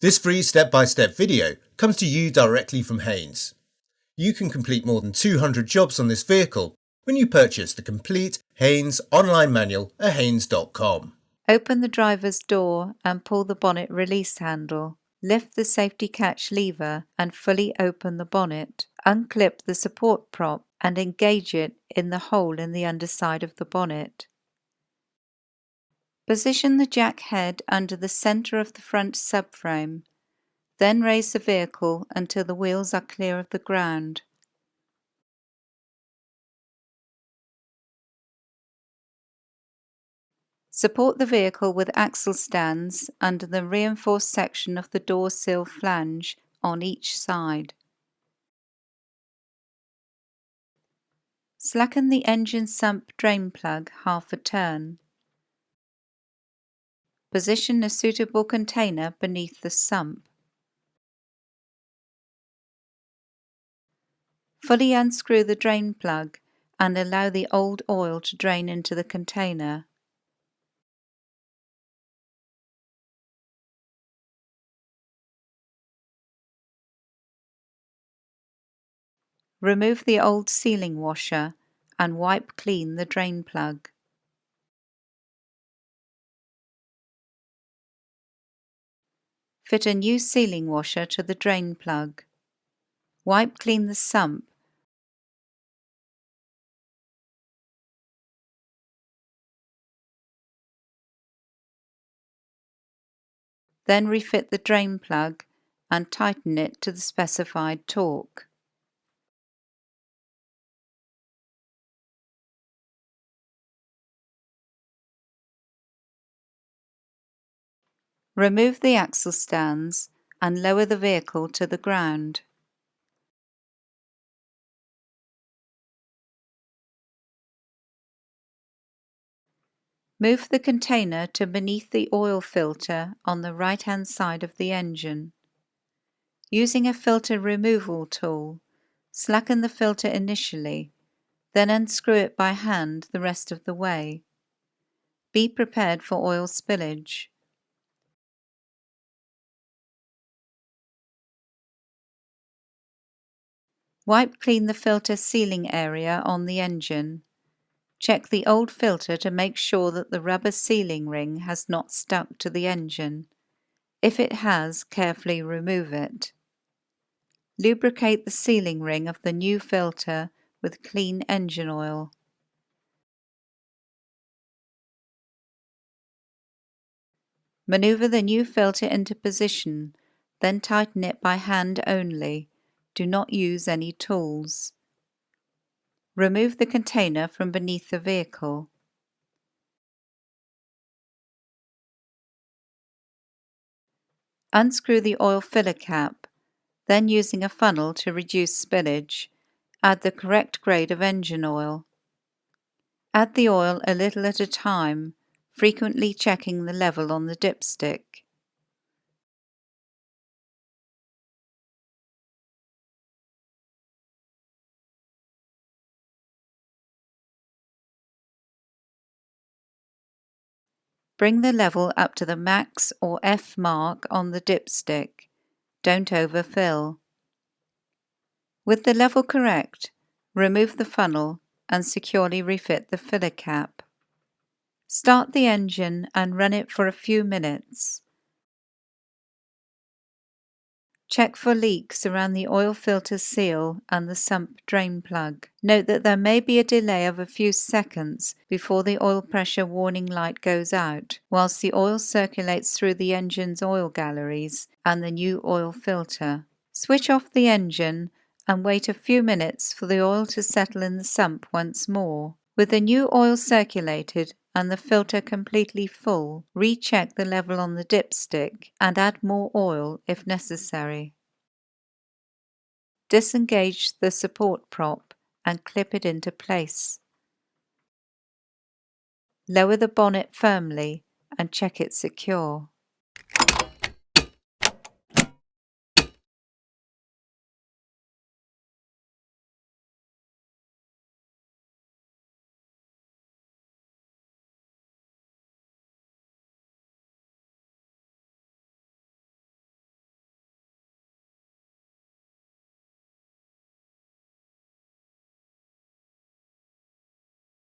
This free step-by-step video comes to you directly from Haynes. You can complete more than 200 jobs on this vehicle when you purchase the complete Haynes online manual at haynes.com. Open the driver's door and pull the bonnet release handle. Lift the safety catch lever and fully open the bonnet. Unclip the support prop and engage it in the hole in the underside of the bonnet. Position the jack head under the centre of the front subframe. Then raise the vehicle until the wheels are clear of the ground. Support the vehicle with axle stands under the reinforced section of the door sill flange on each side. Slacken the engine sump drain plug half a turn. Position a suitable container beneath the sump. Fully unscrew the drain plug and allow the old oil to drain into the container. Remove the old sealing washer and wipe clean the drain plug. Fit a new sealing washer to the drain plug. Wipe clean the sump. Then refit the drain plug and tighten it to the specified torque. Remove the axle stands and lower the vehicle to the ground. Move the container to beneath the oil filter on the right-hand side of the engine. Using a filter removal tool, slacken the filter initially, then unscrew it by hand the rest of the way. Be prepared for oil spillage. Wipe clean the filter sealing area on the engine. Check the old filter to make sure that the rubber sealing ring has not stuck to the engine. If it has, carefully remove it. Lubricate the sealing ring of the new filter with clean engine oil. Maneuver the new filter into position, then tighten it by hand only. Do not use any tools. Remove the container from beneath the vehicle. Unscrew the oil filler cap, then using a funnel to reduce spillage, add the correct grade of engine oil. Add the oil a little at a time, frequently checking the level on the dipstick. Bring the level up to the max or F mark on the dipstick. Don't overfill. With the level correct, remove the funnel and securely refit the filler cap. Start the engine and run it for a few minutes. Check for leaks around the oil filter seal and the sump drain plug. Note that there may be a delay of a few seconds before the oil pressure warning light goes out, whilst the oil circulates through the engine's oil galleries and the new oil filter. Switch off the engine and wait a few minutes for the oil to settle in the sump once more. With the new oil circulated and the filter completely full, recheck the level on the dipstick and add more oil if necessary. Disengage the support prop and clip it into place. Lower the bonnet firmly and check it secure.